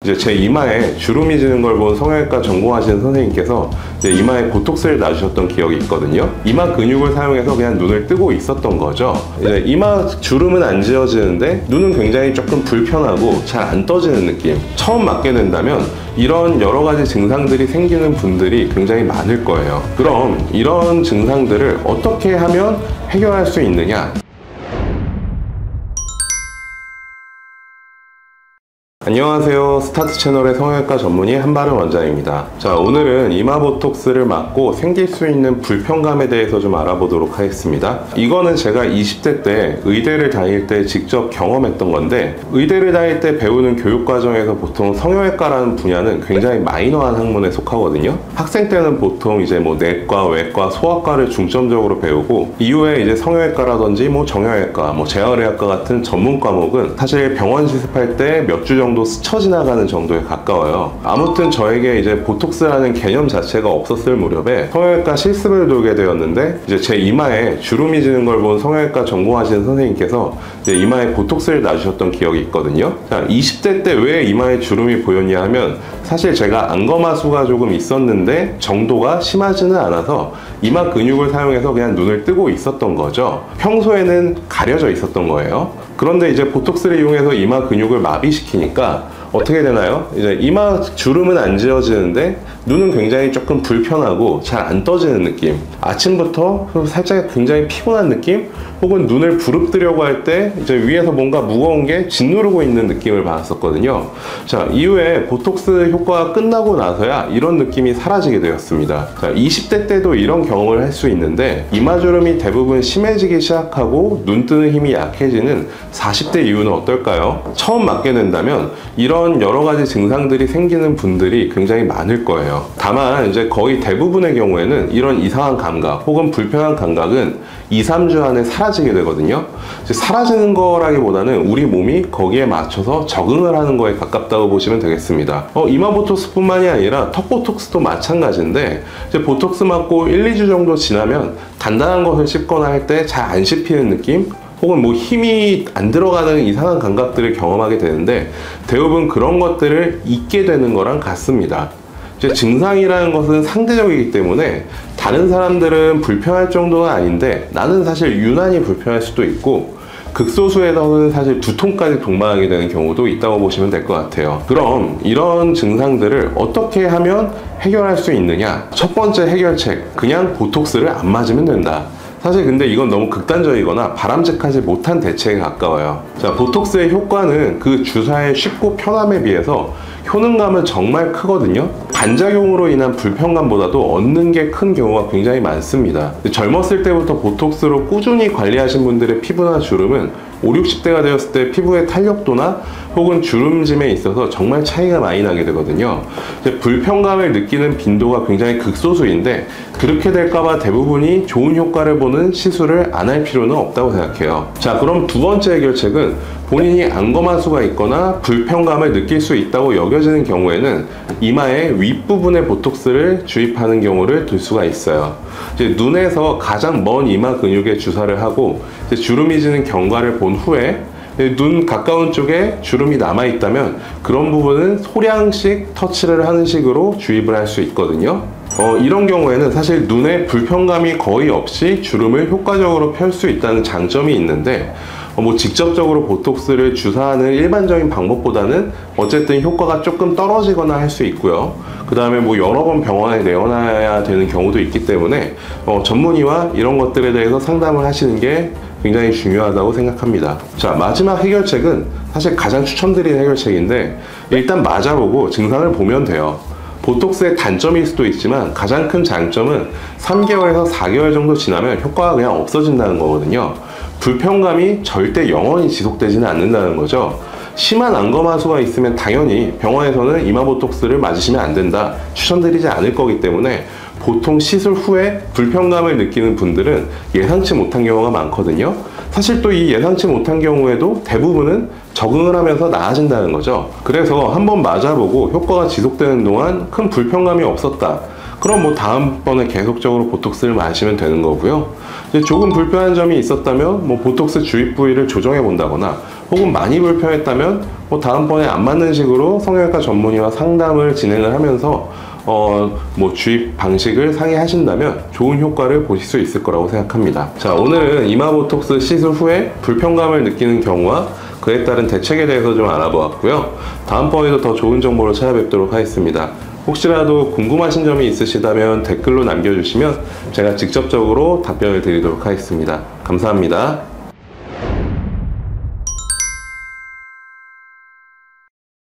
이제 제 이마에 주름이 지는 걸 본 성형외과 전공하시는 선생님께서 이제 이마에 보톡스를 놔주셨던 기억이 있거든요. 이마 근육을 사용해서 그냥 눈을 뜨고 있었던 거죠. 이제 이마 주름은 안 지어지는데 눈은 굉장히 조금 불편하고 잘 안 떠지는 느낌. 처음 맞게 된다면 이런 여러 가지 증상들이 생기는 분들이 굉장히 많을 거예요. 그럼 이런 증상들을 어떻게 하면 해결할 수 있느냐? 안녕하세요. 스타트 채널의 성형외과 전문의 한바름 원장입니다. 자, 오늘은 이마 보톡스를 맞고 생길 수 있는 불편감에 대해서 좀 알아보도록 하겠습니다. 이거는 제가 20대 때 의대를 다닐 때 직접 경험했던 건데, 의대를 다닐 때 배우는 교육과정에서 보통 성형외과라는 분야는 굉장히 마이너한 학문에 속하거든요. 학생 때는 보통 이제 뭐 내과, 외과, 소아과를 중점적으로 배우고, 이후에 이제 성형외과라든지 뭐 정형외과, 뭐 재활의학과 같은 전문 과목은 사실 병원 실습할 때 몇 주 정도 스쳐 지나가는 정도에 가까워요. 아무튼 저에게 이제 보톡스라는 개념 자체가 없었을 무렵에 성형외과 실습을 돌게 되었는데, 이제 제 이마에 주름이 지는 걸 본 성형외과 전공하시는 선생님께서 이제 이마에 보톡스를 놔주셨던 기억이 있거든요. 자, 20대 때 왜 이마에 주름이 보였냐 하면, 사실 제가 안검하수가 조금 있었는데 정도가 심하지는 않아서 이마 근육을 사용해서 그냥 눈을 뜨고 있었던 거죠. 평소에는 가려져 있었던 거예요. 그런데 이제 보톡스를 이용해서 이마 근육을 마비시키니까 어떻게 되나요? 이제 이마 주름은 안 지어지는데 눈은 굉장히 조금 불편하고 잘 안 떠지는 느낌. 아침부터 살짝 굉장히 피곤한 느낌? 혹은 눈을 부릅뜨려고 할 때 이제 위에서 뭔가 무거운 게 짓누르고 있는 느낌을 받았었거든요. 자, 이후에 보톡스 효과가 끝나고 나서야 이런 느낌이 사라지게 되었습니다. 자, 20대 때도 이런 경험을 할 수 있는데, 이마주름이 대부분 심해지기 시작하고 눈 뜨는 힘이 약해지는 40대 이후는 어떨까요? 처음 맞게 된다면 이런 여러 가지 증상들이 생기는 분들이 굉장히 많을 거예요. 다만 이제 거의 대부분의 경우에는 이런 이상한 감각 혹은 불편한 감각은 2, 3주 안에 사라지게 되거든요. 사라지는 거라기보다는 우리 몸이 거기에 맞춰서 적응을 하는 거에 가깝다고 보시면 되겠습니다. 이마 보톡스뿐만이 아니라 턱 보톡스도 마찬가지인데, 이제 보톡스 맞고 1, 2주 정도 지나면 단단한 것을 씹거나 할 때 잘 안 씹히는 느낌? 혹은 뭐 힘이 안 들어가는 이상한 감각들을 경험하게 되는데, 대부분 그런 것들을 잊게 되는 거랑 같습니다. 이제 증상이라는 것은 상대적이기 때문에 다른 사람들은 불편할 정도는 아닌데 나는 사실 유난히 불편할 수도 있고, 극소수에서는 사실 두통까지 동반하게 되는 경우도 있다고 보시면 될 것 같아요. 그럼 이런 증상들을 어떻게 하면 해결할 수 있느냐? 첫 번째 해결책, 그냥 보톡스를 안 맞으면 된다. 사실 근데 이건 너무 극단적이거나 바람직하지 못한 대책에 가까워요. 자, 보톡스의 효과는 그 주사의 쉽고 편함에 비해서 효능감은 정말 크거든요. 반작용으로 인한 불편감보다도 얻는 게 큰 경우가 굉장히 많습니다. 젊었을 때부터 보톡스로 꾸준히 관리하신 분들의 피부나 주름은 5, 60대가 되었을 때 피부의 탄력도나 혹은 주름짐에 있어서 정말 차이가 많이 나게 되거든요. 불편감을 느끼는 빈도가 굉장히 극소수인데, 그렇게 될까봐 대부분이 좋은 효과를 보는 시술을 안 할 필요는 없다고 생각해요. 자, 그럼 두 번째 해결책은 본인이 안검하수가 있거나 불편감을 느낄 수 있다고 여겨지는 경우에는 이마의 윗부분에 보톡스를 주입하는 경우를 둘 수가 있어요. 이제 눈에서 가장 먼 이마 근육에 주사를 하고 이제 주름이 지는 경과를 본 후에 눈 가까운 쪽에 주름이 남아있다면 그런 부분은 소량씩 터치를 하는 식으로 주입을 할 수 있거든요. 이런 경우에는 사실 눈에 불편감이 거의 없이 주름을 효과적으로 펼 수 있다는 장점이 있는데, 뭐 직접적으로 보톡스를 주사하는 일반적인 방법보다는 어쨌든 효과가 조금 떨어지거나 할 수 있고요. 그 다음에 뭐 여러 번 병원에 내원해야 되는 경우도 있기 때문에 전문의와 이런 것들에 대해서 상담을 하시는 게 굉장히 중요하다고 생각합니다. 자, 마지막 해결책은 사실 가장 추천드리는 해결책인데, 일단 맞아보고 증상을 보면 돼요. 보톡스의 단점일 수도 있지만 가장 큰 장점은 3개월에서 4개월 정도 지나면 효과가 그냥 없어진다는 거거든요. 불편감이 절대 영원히 지속되지는 않는다는 거죠. 심한 안검하수가 있으면 당연히 병원에서는 이마 보톡스를 맞으시면 안 된다, 추천드리지 않을 거기 때문에 보통 시술 후에 불편감을 느끼는 분들은 예상치 못한 경우가 많거든요. 사실 또 이 예상치 못한 경우에도 대부분은 적응을 하면서 나아진다는 거죠. 그래서 한번 맞아보고 효과가 지속되는 동안 큰 불편감이 없었다, 그럼 뭐 다음번에 계속적으로 보톡스를 맞으시면 되는 거고요. 이제 조금 불편한 점이 있었다면 뭐 보톡스 주입 부위를 조정해 본다거나 혹은 많이 불편했다면 다음번에 안 맞는 식으로 성형외과 전문의와 상담을 진행을 하면서 주입 방식을 상의하신다면 좋은 효과를 보실 수 있을 거라고 생각합니다. 자, 오늘은 이마 보톡스 시술 후에 불편감을 느끼는 경우와 그에 따른 대책에 대해서 좀 알아보았고요. 다음번에도 더 좋은 정보로 찾아뵙도록 하겠습니다. 혹시라도 궁금하신 점이 있으시다면 댓글로 남겨주시면 제가 직접적으로 답변을 드리도록 하겠습니다. 감사합니다.